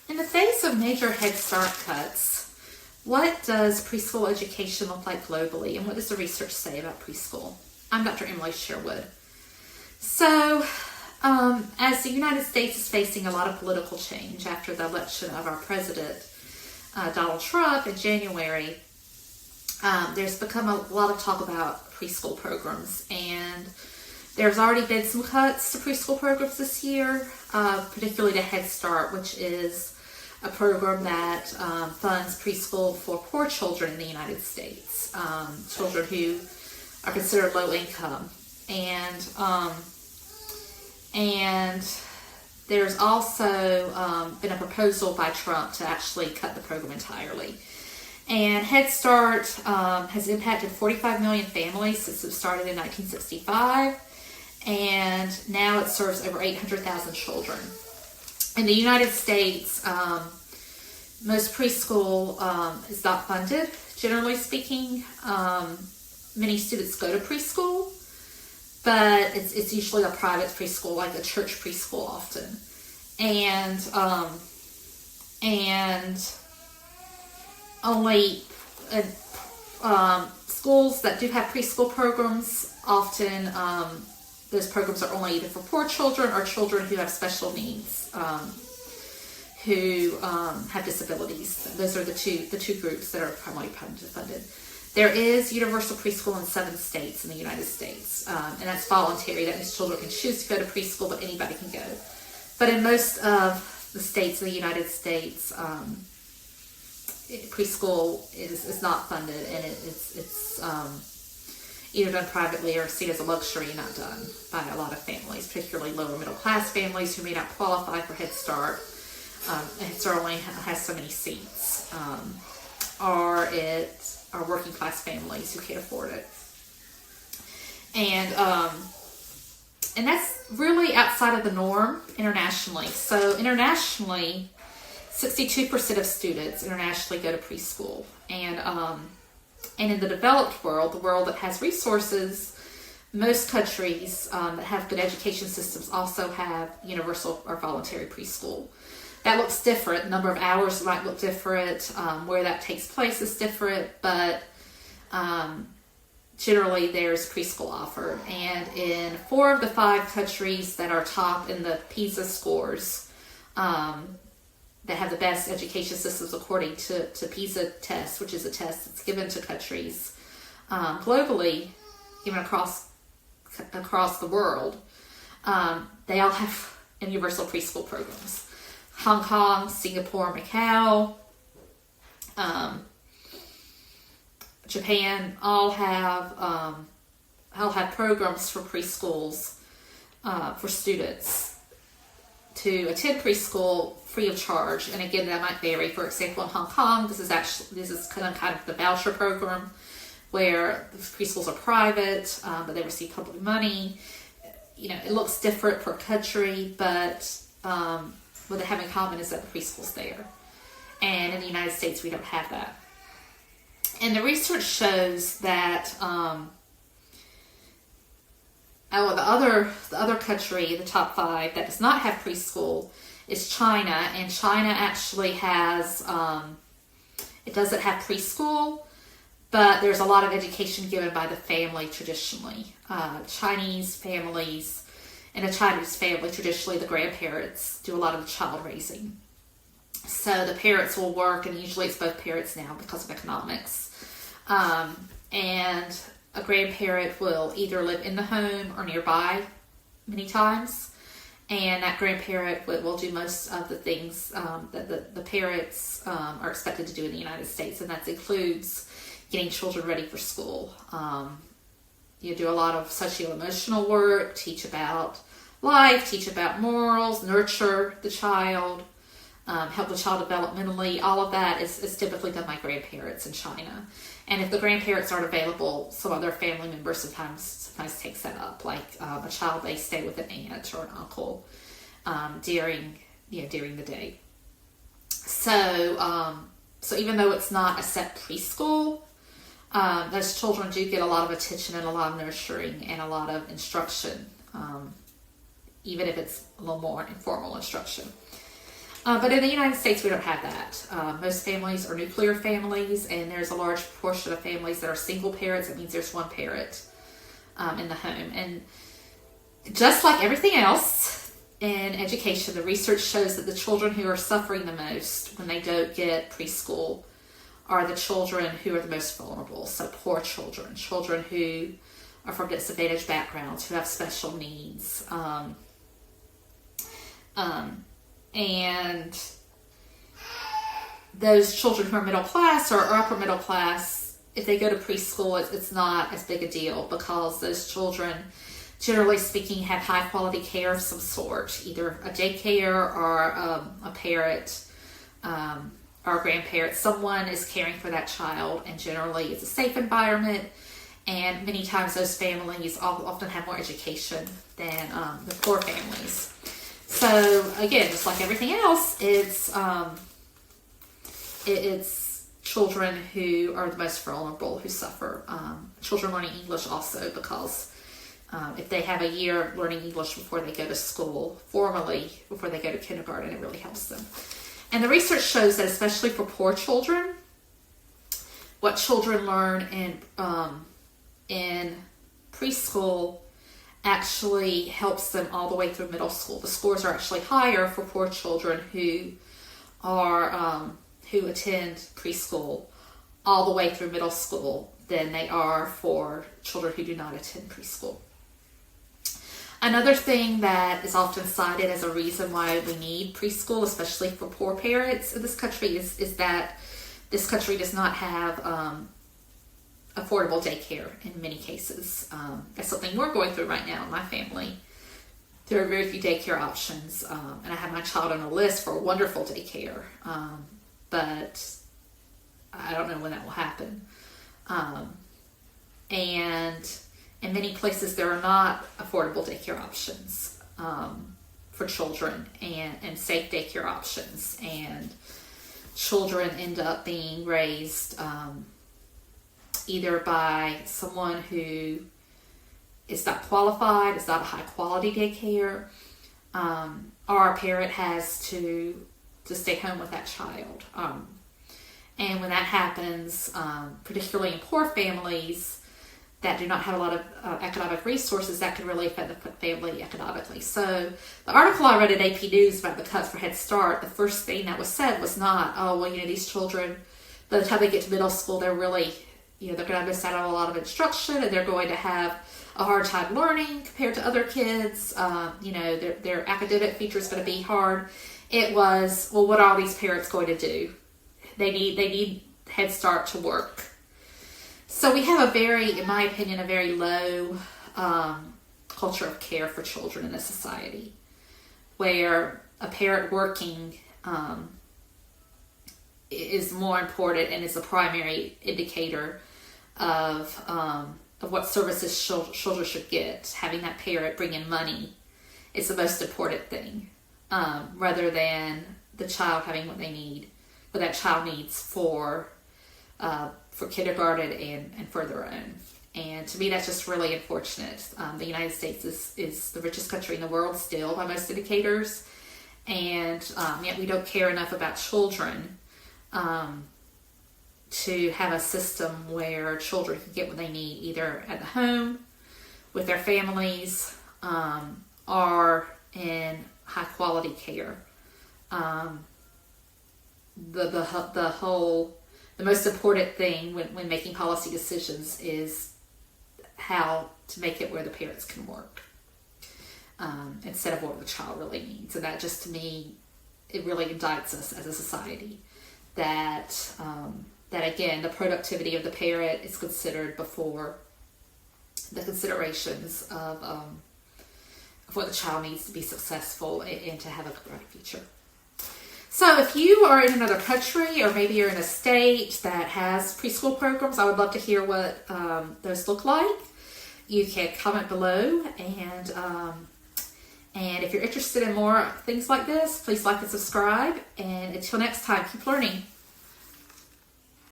In the face of major Head Start cuts, what does preschool education look like globally, and what does the research say about preschool? I'm Dr. Emily Sherwood. So, as the United States is facing a lot of political change after the election of our president, Donald Trump, in January, there's become a lot of talk about preschool programs, and there's already been some cuts to preschool programs this year, particularly to Head Start, which is a program that funds preschool for poor children in the United States, children who are considered low income. And there's also been a proposal by Trump to actually cut the program entirely. And Head Start has impacted 45 million families since it started in 1965, and now it serves over 800,000 children. In the United States, most preschool is not funded, generally speaking. Many students go to preschool, but it's usually a private preschool, like a church preschool often. And only schools that do have preschool programs, often those programs are only either for poor children or children who have special needs, who have disabilities. Those are the two groups that are primarily funded. There is universal preschool in 7 states in the United States, and that's voluntary. That means children can choose to go to preschool, but anybody can go. But in most of the states in the United States, preschool is not funded, and it's either done privately or seen as a luxury, not done by a lot of families, particularly lower middle class families who may not qualify for Head Start. Head Start only has so many seats, or working class families who can't afford it, and that's really outside of the norm internationally. So internationally, 62% of students internationally go to preschool, and in the developed world, the world that has resources, most countries that have good education systems also have universal or voluntary preschool. That looks different. The number of hours might look different. Where that takes place is different, but generally there's preschool offered. And in 4 of the 5 countries that are top in the PISA scores, that have the best education systems according to PISA tests, which is a test that's given to countries globally, even across the world, they all have universal preschool programs. Hong Kong, Singapore, Macau, Japan all have programs for preschools for students to attend preschool free of charge. And again, that might vary. For example, in Hong Kong, this is kind of the voucher program, where the preschools are private, but they receive public money. It looks different per country, but what they have in common is that the preschool's there. And in the United States, we don't have that. And the research shows that the other country, the top 5 that does not have preschool, is China. And China actually has, it doesn't have preschool, but there's a lot of education given by the family traditionally. Chinese families, in a Chinese family, traditionally the grandparents do a lot of the child raising. So the parents will work, and usually it's both parents now because of economics. And a grandparent will either live in the home or nearby many times. And that grandparent will do most of the things that the parents are expected to do in the United States. And that includes getting children ready for school. You do a lot of socio-emotional work, teach about life, teach about morals, nurture the child, help the child developmentally. All of that is typically done by grandparents in China. And if the grandparents aren't available, some other family member sometimes takes that up. Like a child may stay with an aunt or an uncle during the day. So even though it's not a set preschool, those children do get a lot of attention and a lot of nurturing and a lot of instruction, even if it's a little more informal instruction. But in the United States, we don't have that. Most families are nuclear families, and there's a large proportion of families that are single parents. That means there's one parent in the home. And just like everything else in education, the research shows that the children who are suffering the most when they don't get preschool are the children who are the most vulnerable. So poor children, children who are from disadvantaged backgrounds, who have special needs. And those children who are middle class or upper middle class, if they go to preschool, it's not as big a deal, because those children, generally speaking, have high quality care of some sort, either a daycare or a parent or a grandparent. Someone is caring for that child, and generally it's a safe environment. And many times those families often have more education than the poor families. So again, just like everything else, it's children who are the most vulnerable who suffer. Children learning English also, because if they have a year learning English before they go to school, formally, before they go to kindergarten, it really helps them. And the research shows that especially for poor children, what children learn in preschool actually helps them all the way through middle school. The scores are actually higher for poor children who attend preschool all the way through middle school than they are for children who do not attend preschool. Another thing that is often cited as a reason why we need preschool, especially for poor parents in this country, is that this country does not have affordable daycare in many cases. That's something we're going through right now in my family. There are very few daycare options, and I have my child on a list for a wonderful daycare, but I don't know when that will happen. And in many places there are not affordable daycare options for children, and safe daycare options, and children end up being raised either by someone who is not qualified, is not a high quality daycare, or a parent has to stay home with that child. And when that happens, particularly in poor families that do not have a lot of economic resources, that can really affect the family economically. So the article I read at AP News about the cuts for Head Start, the first thing that was said was not, oh, well, these children, by the time they get to middle school, they're really, they're going to miss out on a lot of instruction, and they're going to have a hard time learning compared to other kids. Their academic future is going to be hard. It was, well, what are all these parents going to do? They need Head Start to work. So we have in my opinion, a very low culture of care for children in this society, where a parent working is more important and is a primary indicator of what services children should get. Having that parent bring in money is the most important thing, rather than the child having what they need, what that child needs for kindergarten and for their own. And to me, that's just really unfortunate. The United States is the richest country in the world still by most indicators, and yet we don't care enough about children to have a system where children can get what they need either at the home with their families or in high quality care. The most important thing when making policy decisions is how to make it where the parents can work instead of what the child really needs. And that just, to me, it really indicts us as a society that again, the productivity of the parent is considered before the considerations of what the child needs to be successful and to have a bright future. So if you are in another country, or maybe you're in a state that has preschool programs, I would love to hear what those look like. You can comment below, and if you're interested in more things like this, please like and subscribe. And until next time, keep learning.